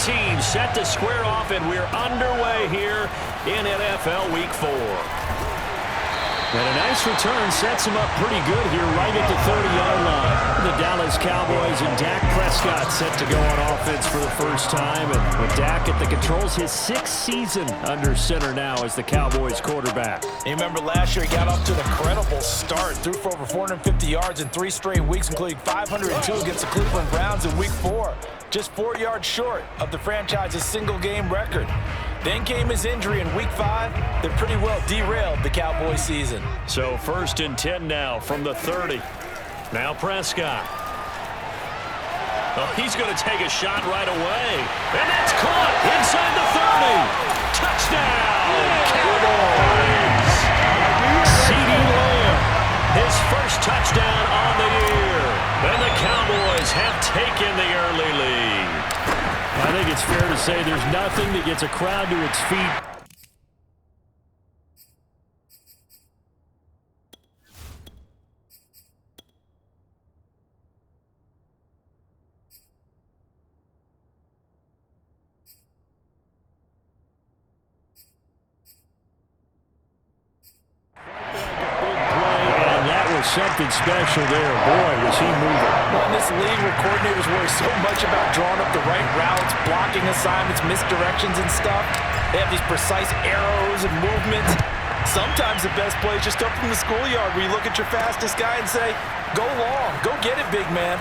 teams set to square off, and we're underway here in NFL Week 4. And a nice return sets him up pretty good here right at the 30-yard line. The Dallas Cowboys and Dak Prescott set to go on offense for the first time. And with Dak at the controls, his 6th season under center now as the Cowboys quarterback. You remember last year he got off to an incredible start. Threw for over 450 yards in 3 straight weeks, including 502 against the Cleveland Browns in Week 4. Just 4 yards short of the franchise's single-game record. Then came his injury in Week 5 that pretty well derailed the Cowboys season. So 1st and 10 now from the 30. Now Prescott. Oh, he's going to take a shot right away. And that's caught inside the 30. Touchdown, Cowboys. CeeDee Lamb, his first touchdown on the year. And the Cowboys have taken the early lead. I think it's fair to say there's nothing that gets a crowd to its feet. Something special there. Boy, was he moving. Well, in this league where coordinators worry so much about drawing up the right routes, blocking assignments, misdirections and stuff, they have these precise arrows and movements. Sometimes the best plays just come from the schoolyard where you look at your fastest guy and say, go long, go get it, big man.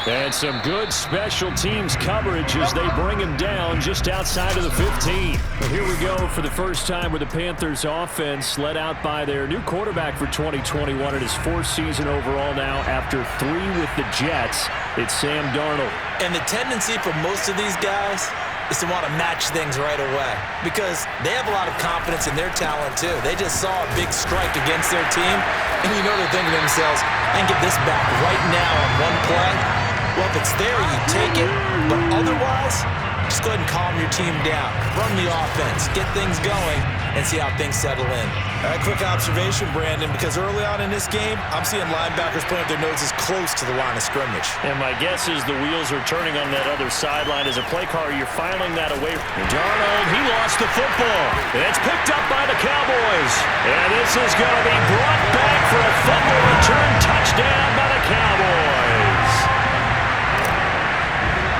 And some good special teams coverage as they bring him down just outside of the 15. But here we go for the first time with the Panthers offense led out by their new quarterback for 2021 in his 4th season overall now after 3 with the Jets. It's Sam Darnold. And the tendency for most of these guys is to want to match things right away because they have a lot of confidence in their talent too. They just saw a big strike against their team, and you know they're thinking to themselves, I can get this back right now on one play. Well, if it's there, you take it. But otherwise, just go ahead and calm your team down. Run the offense. Get things going and see how things settle in. A quick observation, Brandon, because early on in this game, I'm seeing linebackers putting up their noses close to the line of scrimmage. And my guess is the wheels are turning on that other sideline. As a play caller, you're filing that away. Darnold, he lost the football. It's picked up by the Cowboys. And this is going to be brought back for a fumble return touchdown by the Cowboys.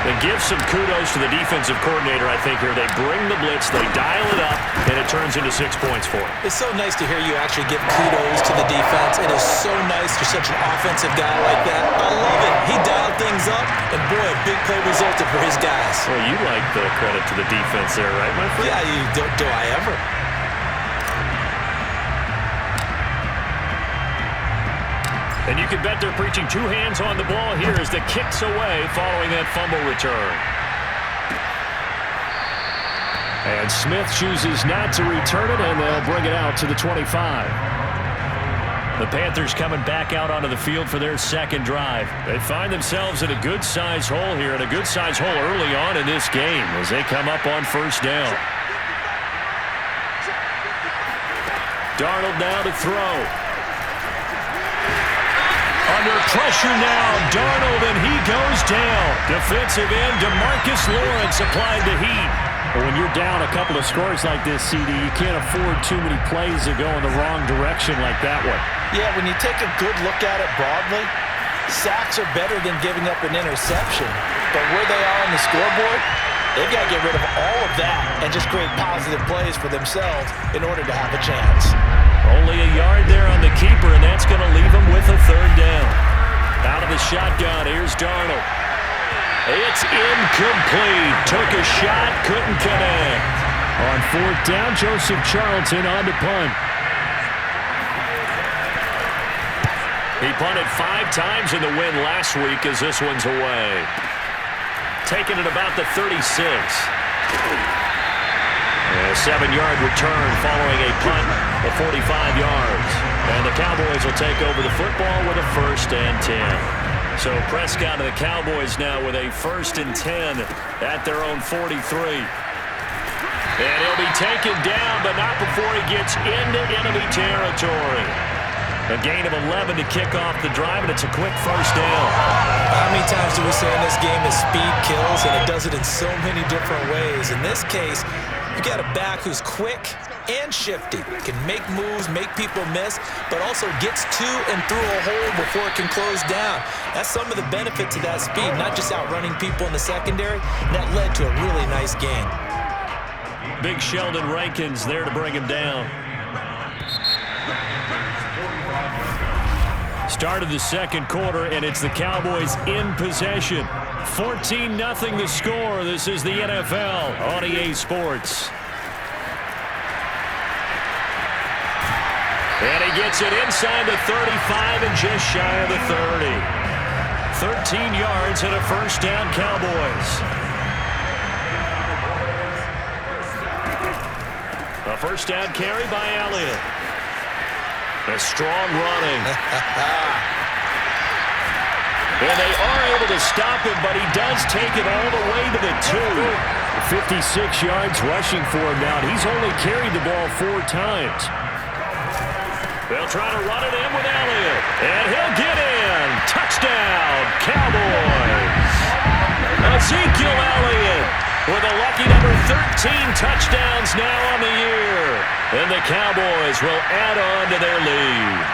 They give some kudos to the defensive coordinator, I think, here. They bring the blitz, they dial it up, and it turns into 6 points for them. It's so nice to hear you actually give kudos to the defense. It is so nice for such an offensive guy like that. I love it. He dialed things up, and boy, a big play resulted for his guys. Well, you like the credit to the defense there, right, my friend? Yeah, do I ever? And you can bet they're preaching 2 hands on the ball here as the kick's away following that fumble return. And Smith chooses not to return it, and they'll bring it out to the 25. The Panthers coming back out onto the field for their 2nd drive. They find themselves in a good-sized hole here, and a good-sized hole early on in this game as they come up on 1st down. Darnold now to throw. Under pressure now, Darnold, and he goes down. Defensive end, DeMarcus Lawrence applied the heat. But when you're down a couple of scores like this, CD, you can't afford too many plays that go in the wrong direction like that one. Yeah, when you take a good look at it broadly, sacks are better than giving up an interception. But where they are on the scoreboard, they've got to get rid of all of that and just create positive plays for themselves in order to have a chance. Only a yard there on the keeper, and that's going to leave him with a 3rd down. Out of the shotgun, here's Darnold. It's incomplete. Took a shot, couldn't connect. On 4th down, Joseph Charlton on to punt. He punted 5 times in the win last week as this one's away. Taking it about the 36. A 7-yard return following a punt of 45 yards. And the Cowboys will take over the football with a 1st and 10. So Prescott and the Cowboys now with a 1st and 10 at their own 43. And he'll be taken down, but not before he gets into enemy territory. A gain of 11 to kick off the drive, and it's a quick 1st down. How many times do we say in this game that speed kills, and it does it in so many different ways? In this case, you got a back who's quick and shifty, can make moves, make people miss, but also gets to and through a hole before it can close down. That's some of the benefits of that speed, not just outrunning people in the secondary. That led to a really nice game. Big Sheldon Rankins there to bring him down. Start of the second quarter, and it's the Cowboys in possession. 14-0 the score. This is the NFL on EA Sports. And he gets it inside the 35 and just shy of the 30. 13 yards and a first down, Cowboys. A first down carry by Elliott. A strong running. And they are able to stop him, but he does take it all the way to the 2. 56 yards rushing for him now. He's only carried the ball 4 times. They'll try to run it in with Elliott. And he'll get in. Touchdown, Cowboys. Ezekiel Elliott with a lucky number 13 touchdowns now on the year. And the Cowboys will add on to their lead.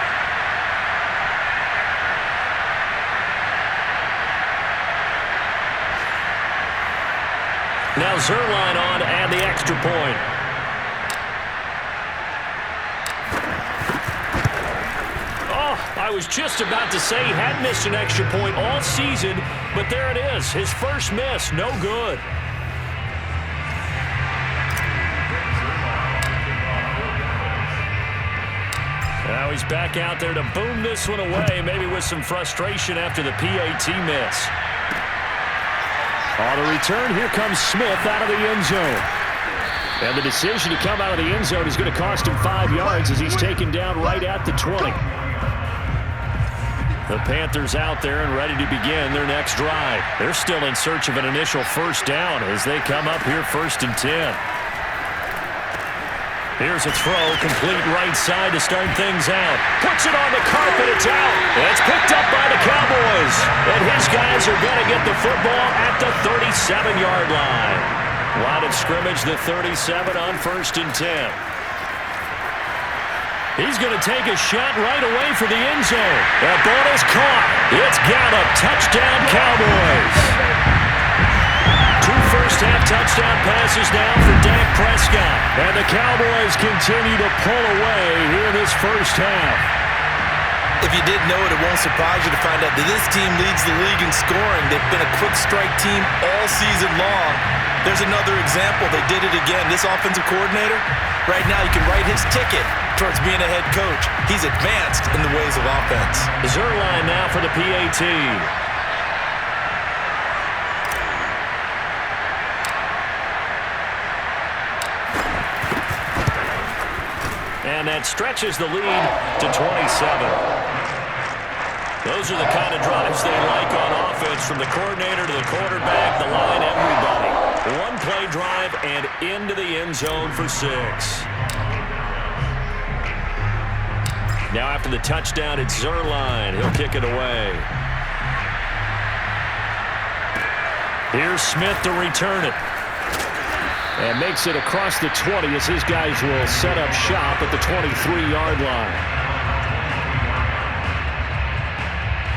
Now Zerline on to add the extra point. I was just about to say he hadn't missed an extra point all season, but there it is. His first miss, no good. Now he's back out there to boom this one away, maybe with some frustration after the PAT miss. On the return, here comes Smith out of the end zone. And the decision to come out of the end zone is going to cost him 5 yards as he's taken down right at the 20. The Panthers out there and ready to begin their next drive. They're still in search of an initial first down as they come up here 1st and 10. Here's a throw, complete right side to start things out. Puts it on the carpet, it's out. It's picked up by the Cowboys. And his guys are going to get the football at the 37-yard line. Line of scrimmage, the 37 on 1st and 10. He's going to take a shot right away for the end zone. That ball is caught. It's Gallup. Touchdown, Cowboys. 2 first-half touchdown passes now for Dak Prescott. And the Cowboys continue to pull away here in this first half. If you didn't know it, it won't surprise you to find out that this team leads the league in scoring. They've been a quick strike team all season long. There's another example. They did it again. This offensive coordinator, right now, you can write his ticket towards being a head coach. He's advanced in the ways of offense. Zerline now for the PAT. And that stretches the lead to 27. Those are the kind of drives they like on offense, from the coordinator to the quarterback, the line, everybody. 1-play drive and into the end zone for 6. Now after the touchdown, it's Zerline. He'll kick it away. Here's Smith to return it. And makes it across the 20 as his guys will set up shop at the 23-yard line.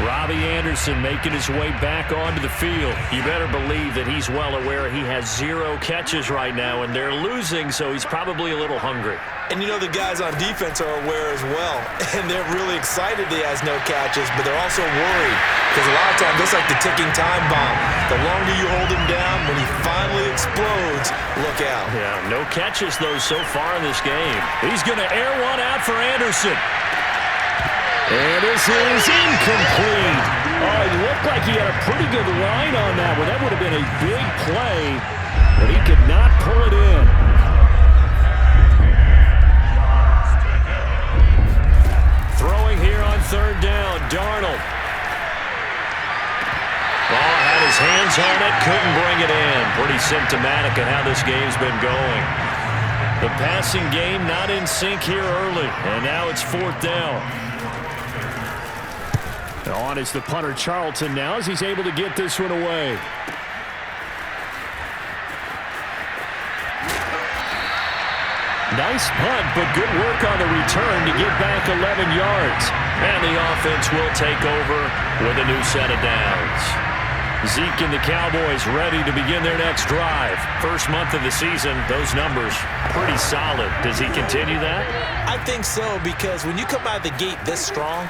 Robbie Anderson making his way back onto the field. You better believe that he's well aware he has 0 catches right now, and they're losing, so he's probably a little hungry. And you know the guys on defense are aware as well, and they're really excited he has no catches, but they're also worried because a lot of times it's like the ticking time bomb. The longer you hold him down, when he finally explodes, look out. Yeah, no catches, though, so far in this game. He's going to air one out for Anderson. And this is incomplete. Oh, it looked like he had a pretty good line on that one. That would have been a big play, but he could not pull it in. Throwing here on 3rd down, Darnold. Ball had his hands on it, couldn't bring it in. Pretty symptomatic of how this game's been going. The passing game not in sync here early, and now it's 4th down. On is the punter, Charlton, now as he's able to get this one away. Nice punt, but good work on the return to get back 11 yards. And the offense will take over with a new set of downs. Zeke and the Cowboys ready to begin their next drive. First month of the season, those numbers pretty solid. Does he continue that? I think so, because when you come out of the gate this strong,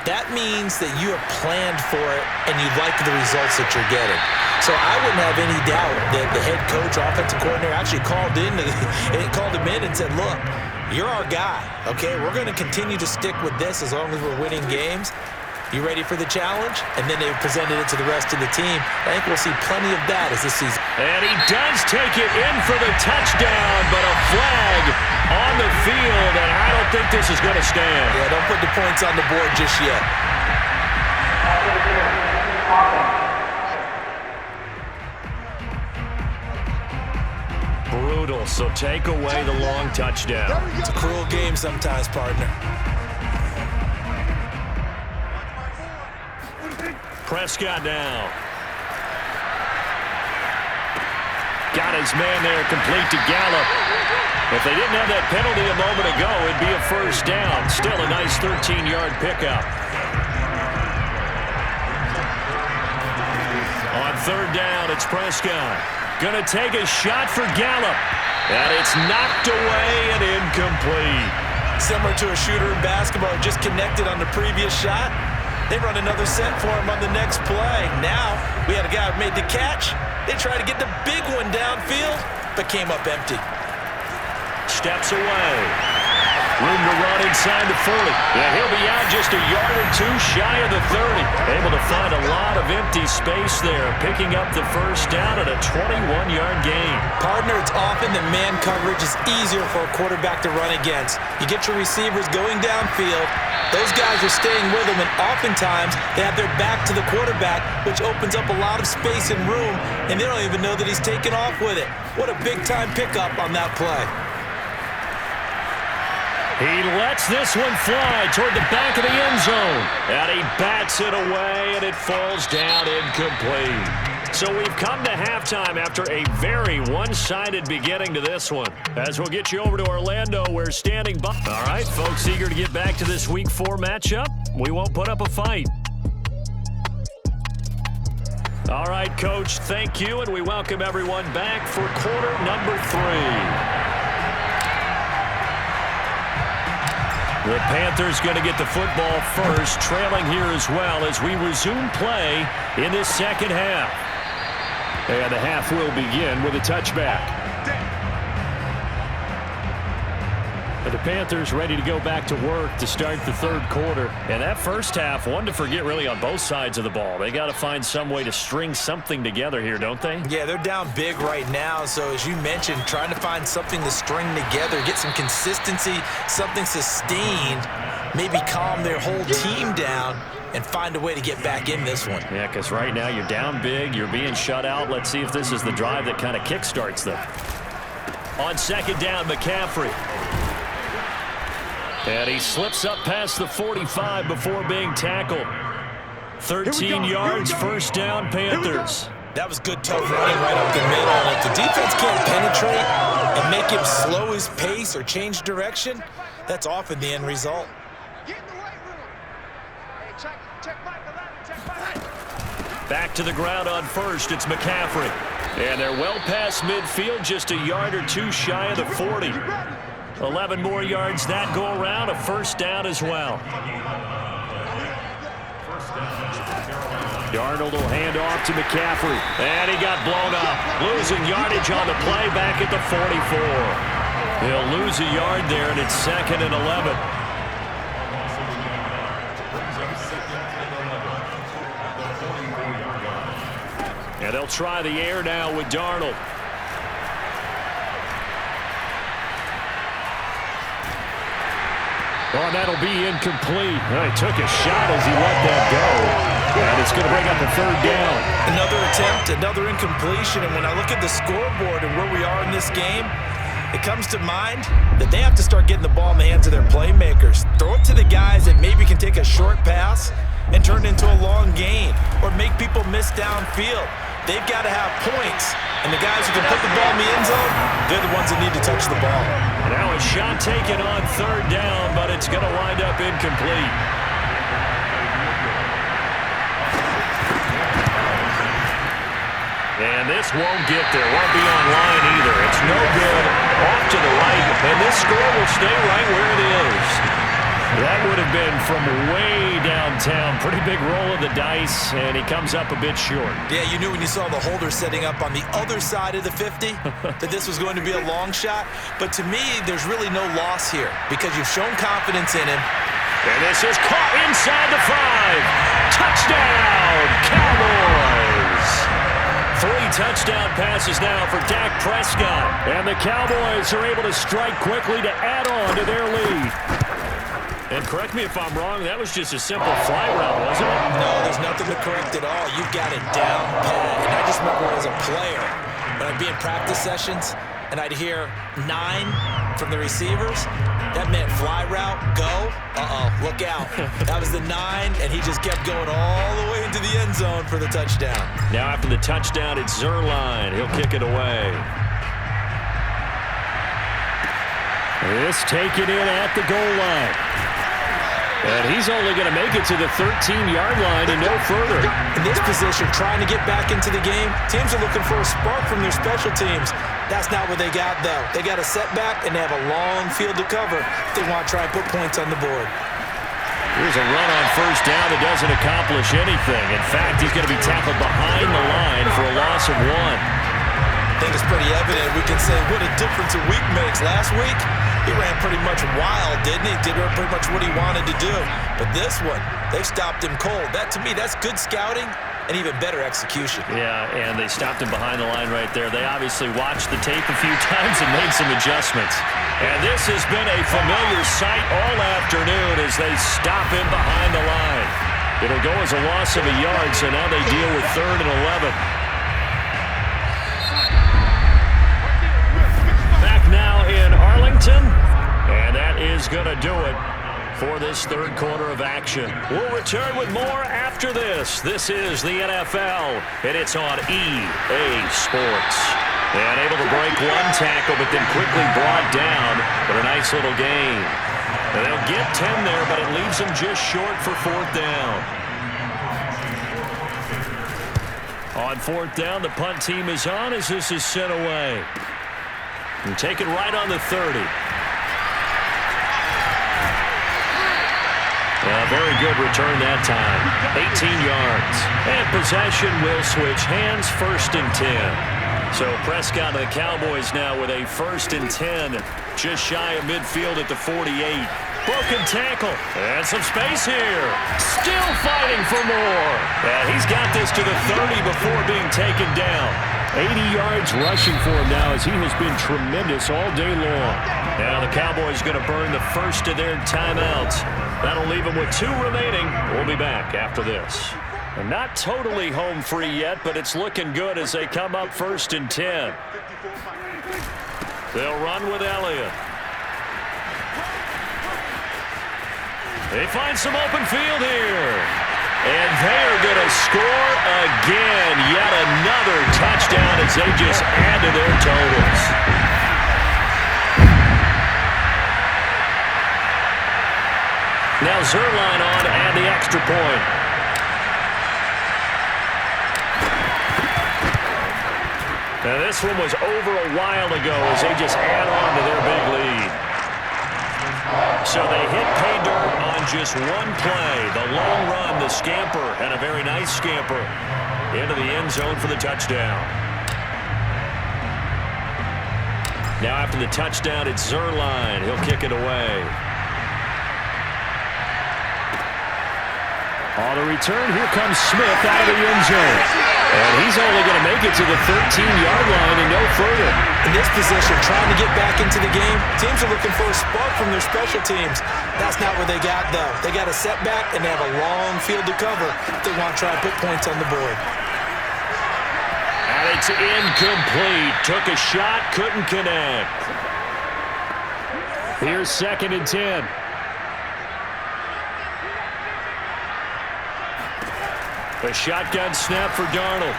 that means that you have planned for it and you like the results that you're getting. So I wouldn't have any doubt that the head coach, offensive coordinator, actually called him in and said, look, you're our guy, okay? We're going to continue to stick with this as long as we're winning games. You ready for the challenge? And then they presented it to the rest of the team. I think we'll see plenty of that as this season. And he does take it in for the touchdown, but a flag on the field, and I don't think this is going to stand. Yeah, don't put the points on the board just yet. Brutal, so take away the long touchdown. It's a cruel game sometimes, partner. Prescott now. Got his man there, complete to Gallup. If they didn't have that penalty a moment ago, it'd be a first down. Still a nice 13-yard pickup. On third down, it's Prescott. Gonna take a shot for Gallup. And it's knocked away and incomplete. Similar to a shooter in basketball, just connected on the previous shot. They run another set for him on the next play. Now, we had a guy who made the catch. They tried to get the big one downfield, but came up empty. Steps away. Room to run inside the 40. And he'll be out just a yard or two shy of the 30. Able to find a lot of empty space there, picking up the first down at a 21-yard gain. Partner, it's often that man coverage is easier for a quarterback to run against. You get your receivers going downfield. Those guys are staying with him, and oftentimes they have their back to the quarterback, which opens up a lot of space and room, and they don't even know that he's taken off with it. What a big-time pickup on that play. He lets this one fly toward the back of the end zone. And he bats it away, and it falls down incomplete. So we've come to halftime after a very one-sided beginning to this one. As we'll get you over to Orlando, we're standing by. All right, folks, eager to get back to this Week 4 matchup. We won't put up a fight. All right, Coach, thank you, and we welcome everyone back for quarter number 3. The Panthers going to get the football first, trailing here as well as we resume play in this second half. And the half will begin with a touchback. And the Panthers ready to go back to work to start the third quarter. And that first half, one to forget really on both sides of the ball. They got to find some way to string something together here, don't they? Yeah, they're down big right now. So as you mentioned, trying to find something to string together, get some consistency, something sustained, maybe calm their whole team down and find a way to get back in this one. Yeah, because right now you're down big, you're being shut out. Let's see if this is the drive that kind of kickstarts them. On second down, McCaffrey. And he slips up past the 45 before being tackled. 13 yards, first down, Panthers. That was good, tough running right up the middle. And if the defense can't penetrate and make him slow his pace or change direction, that's often the end result. Back to the ground on first, it's McCaffrey. And they're well past midfield, just a yard or two shy of the 40. 11 more yards that go around, a first down as well. Darnold will hand off to McCaffrey. And he got blown up. Losing yardage on the play back at the 44. He'll lose a yard there, and it's second and 11. And they'll try the air now with Darnold. Oh, that'll be incomplete. He took a shot as he let that go. And it's going to bring up a third down. Another attempt, another incompletion. And when I look at the scoreboard and where we are in this game, it comes to mind that they have to start getting the ball in the hands of their playmakers. Throw it to the guys that maybe can take a short pass and turn it into a long gain or make people miss downfield. They've got to have points, and the guys who can put the ball in the end zone, they're the ones that need to touch the ball. Now a shot taken on third down, but it's going to wind up incomplete. And this won't get there. Won't be online either. It's no good. Off to the right. And this score will stay right where it is. That would have been from way downtown. Pretty big roll of the dice, and he comes up a bit short. Yeah, you knew when you saw the holder setting up on the other side of the 50 that this was going to be a long shot. But to me, there's really no loss here because you've shown confidence in him. And this is caught inside the 5. Touchdown, Cowboys! 3 touchdown passes now for Dak Prescott. And the Cowboys are able to strike quickly to add on to their lead. And correct me if I'm wrong, that was just a simple fly route, wasn't it? No, there's nothing to correct at all. You've got it down pat. And I just remember as a player, when I'd be in practice sessions, and I'd hear 9 from the receivers, that meant fly route, go, look out. That was the 9, and he just kept going all the way into the end zone for the touchdown. Now after the touchdown, it's Zerline. He'll kick it away. This taken in at the goal line. And he's only going to make it to the 13-yard line and no further. In this position, trying to get back into the game, teams are looking for a spark from their special teams. That's not what they got, though. They got a setback, and they have a long field to cover if they want to try and put points on the board. Here's a run on first down that doesn't accomplish anything. In fact, he's going to be tackled behind the line for a loss of 1. I think it's pretty evident. We can say what a difference a week makes. Last week, he ran pretty much wild, didn't he? Did pretty much what he wanted to do. But this one, they've stopped him cold. That, to me, that's good scouting and even better execution. Yeah, and they stopped him behind the line right there. They obviously watched the tape a few times and made some adjustments. And this has been a familiar sight all afternoon as they stop him behind the line. It'll go as a loss of a yard, so now they deal with 3rd and 11. Now in Arlington, and that is going to do it for this third quarter of action. We'll return with more after this. This is the NFL, and it's on EA Sports. And able to break 1 tackle, but then quickly brought down, but a nice little gain. And they'll get 10 there, but it leaves them just short for 4th down. On 4th down, the punt team is on as this is sent away. And take it right on the 30. Very good return that time. 18 yards. And possession will switch hands, 1st and 10. So Prescott and the Cowboys now with a 1st and 10. Just shy of midfield at the 48. Broken tackle. And some space here. Still fighting for more. And he's got this to the 30 before being taken down. 80 yards rushing for him now as he has been tremendous all day long. Now the Cowboys going to burn the first of their timeouts. That'll leave them with 2 remaining. We'll be back after this. And not totally home free yet, but it's looking good as they come up 1st and 10. They'll run with Elliott. They find some open field here. And they are going to score again. Yet another touchdown as they just add to their totals. Now Zerline on and the extra point. Now this one was over a while ago as they just add on to their big lead. So they hit pay dirt on just 1 play. The long run, the scamper, and a very nice scamper into the end zone for the touchdown. Now after the touchdown, it's Zerline. He'll kick it away. On the return, here comes Smith out of the end zone. And he's only going to make it to the 13-yard line and no further. In this position, trying to get back into the game, teams are looking for a spark from their special teams. That's not what they got, though. They got a setback, and they have a long field to cover if they want to try and put points on the board. And it's incomplete. Took a shot, couldn't connect. Here's 2nd and 10. A shotgun snap for Darnold.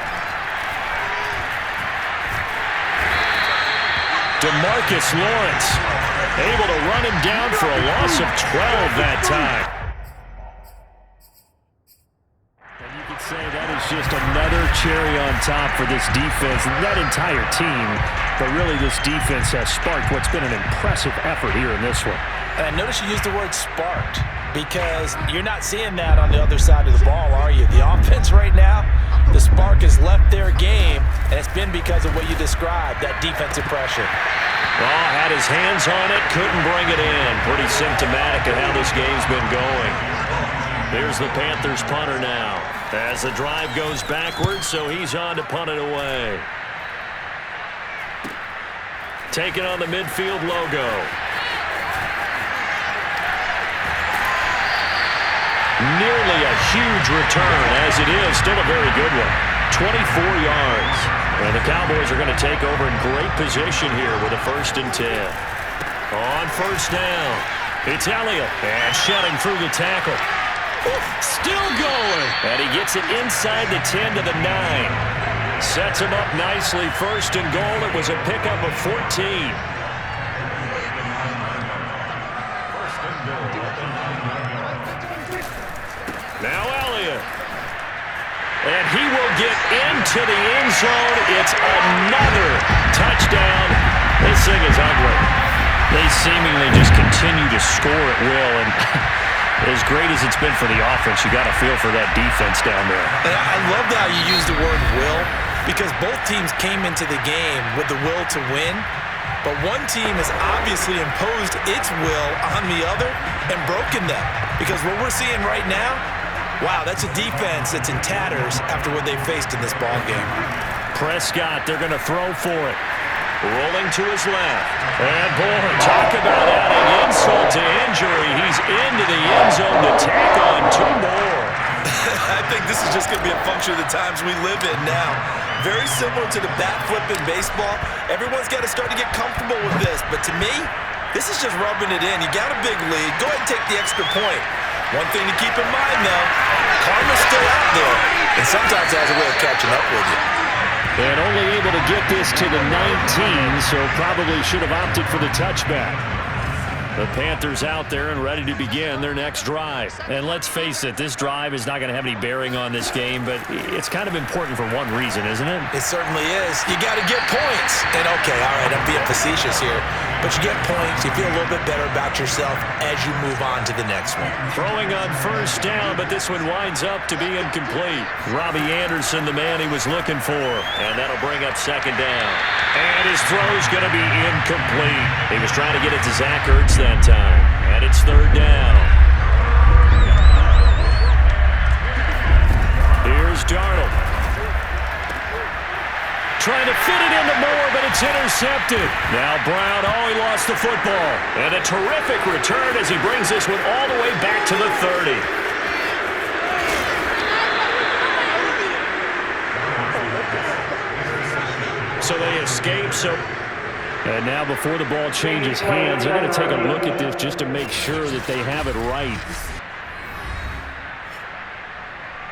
DeMarcus Lawrence able to run him down for a loss of 12 that time. And you could say that is just another cherry on top for this defense and that entire team. But really, this defense has sparked what's been an impressive effort here in this one. And I notice you used the word sparked because you're not seeing that on the other side of the ball, are you? The offense right now, the spark has left their game, and it's been because of what you described, that defensive pressure. Well, had his hands on it, couldn't bring it in. Pretty symptomatic of how this game's been going. Here's the Panthers punter now. As the drive goes backwards, so he's on to punt it away. Taking on the midfield logo. Nearly a huge return, as it is. Still a very good one. 24 yards. And the Cowboys are going to take over in great position here with a 1st and 10. On first down, it's Elliott. And shutting through the tackle. Still going. And he gets it inside the 10 to the 9. Sets him up nicely. 1st and goal. It was a pickup of 14. Now Elliott. And he will get into the end zone. It's another touchdown. This thing is ugly. They seemingly just continue to score at will. And as great as it's been for the offense, you got to feel for that defense down there. And I love how you use the word will, because both teams came into the game with the will to win. But one team has obviously imposed its will on the other and broken them. Because what we're seeing right now, wow, that's a defense that's in tatters after what they faced in this ballgame. Prescott, they're going to throw for it. Rolling to his left. And boy, talk about adding insult to injury. He's into the end zone to tack on 2 more. I think this is just going to be a function of the times we live in now. Very similar to the bat flip in baseball. Everyone's got to start to get comfortable with this. But to me, this is just rubbing it in. You got a big lead. Go ahead and take the extra point. One thing to keep in mind, though, karma's still out there. And sometimes it has a way of catching up with you. And only able to get this to the 19, so probably should have opted for the touchback. The Panthers out there and ready to begin their next drive. And let's face it, this drive is not going to have any bearing on this game, but it's kind of important for one reason, isn't it? It certainly is. You got to get points. And okay, all right, I'm being facetious here, but you get points, you feel a little bit better about yourself as you move on to the next one. Throwing on first down, but this one winds up to be incomplete. Robbie Anderson, the man he was looking for, and that'll bring up 2nd down. And his throw's going to be incomplete. He was trying to get it to Zach Ertz that time. And it's 3rd down. Here's Darnold. Trying to fit it into Moore, but it's intercepted. Now Brown, he lost the football. And a terrific return as he brings this one all the way back to the 30. So they escape, And now before the ball changes hands, they're going to take a look at this just to make sure that they have it right.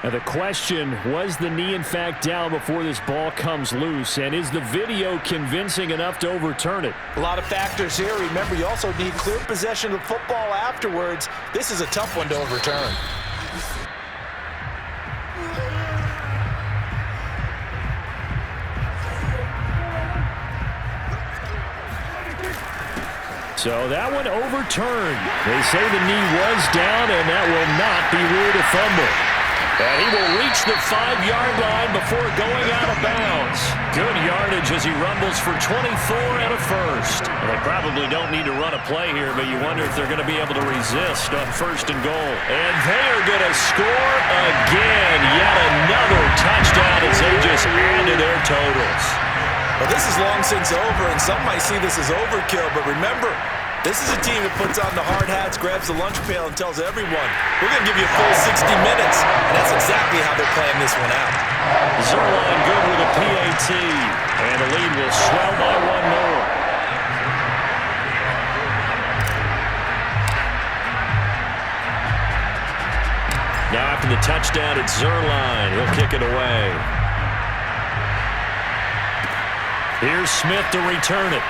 Now the question, was the knee in fact down before this ball comes loose? And is the video convincing enough to overturn it? A lot of factors here. Remember, you also need clear possession of the football afterwards. This is a tough one to overturn. So that one overturned. They say the knee was down, and that will not be ruled a fumble. And he will reach the 5-yard line before going out of bounds. Good yardage as he rumbles for 24 and a first. Well, they probably don't need to run a play here, but you wonder if they're going to be able to resist on 1st and goal. And they are going to score again. Yet another touchdown as they just add to their totals. Well, this is long since over, and some might see this as overkill, but remember, this is a team that puts on the hard hats, grabs the lunch pail, and tells everyone, we're going to give you a full 60 minutes, and that's exactly how they're playing this one out. Zerline good with a PAT, and the lead will swell by 1 more. Now after the touchdown at Zerline, he'll kick it away. Here's Smith to return it.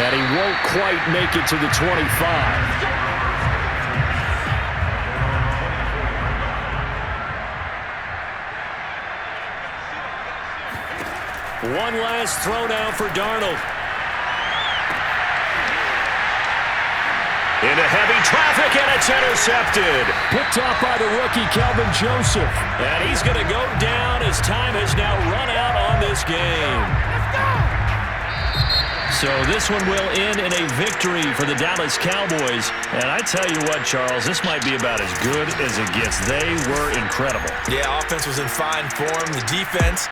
And he won't quite make it to the 25. One last throw now for Darnold. Into heavy traffic, and it's intercepted. Picked off by the rookie, Calvin Joseph. And he's going to go down as time has now run out on this game. So this one will end in a victory for the Dallas Cowboys. And I tell you what, Charles, this might be about as good as it gets. They were incredible. Yeah, offense was in fine form. The defense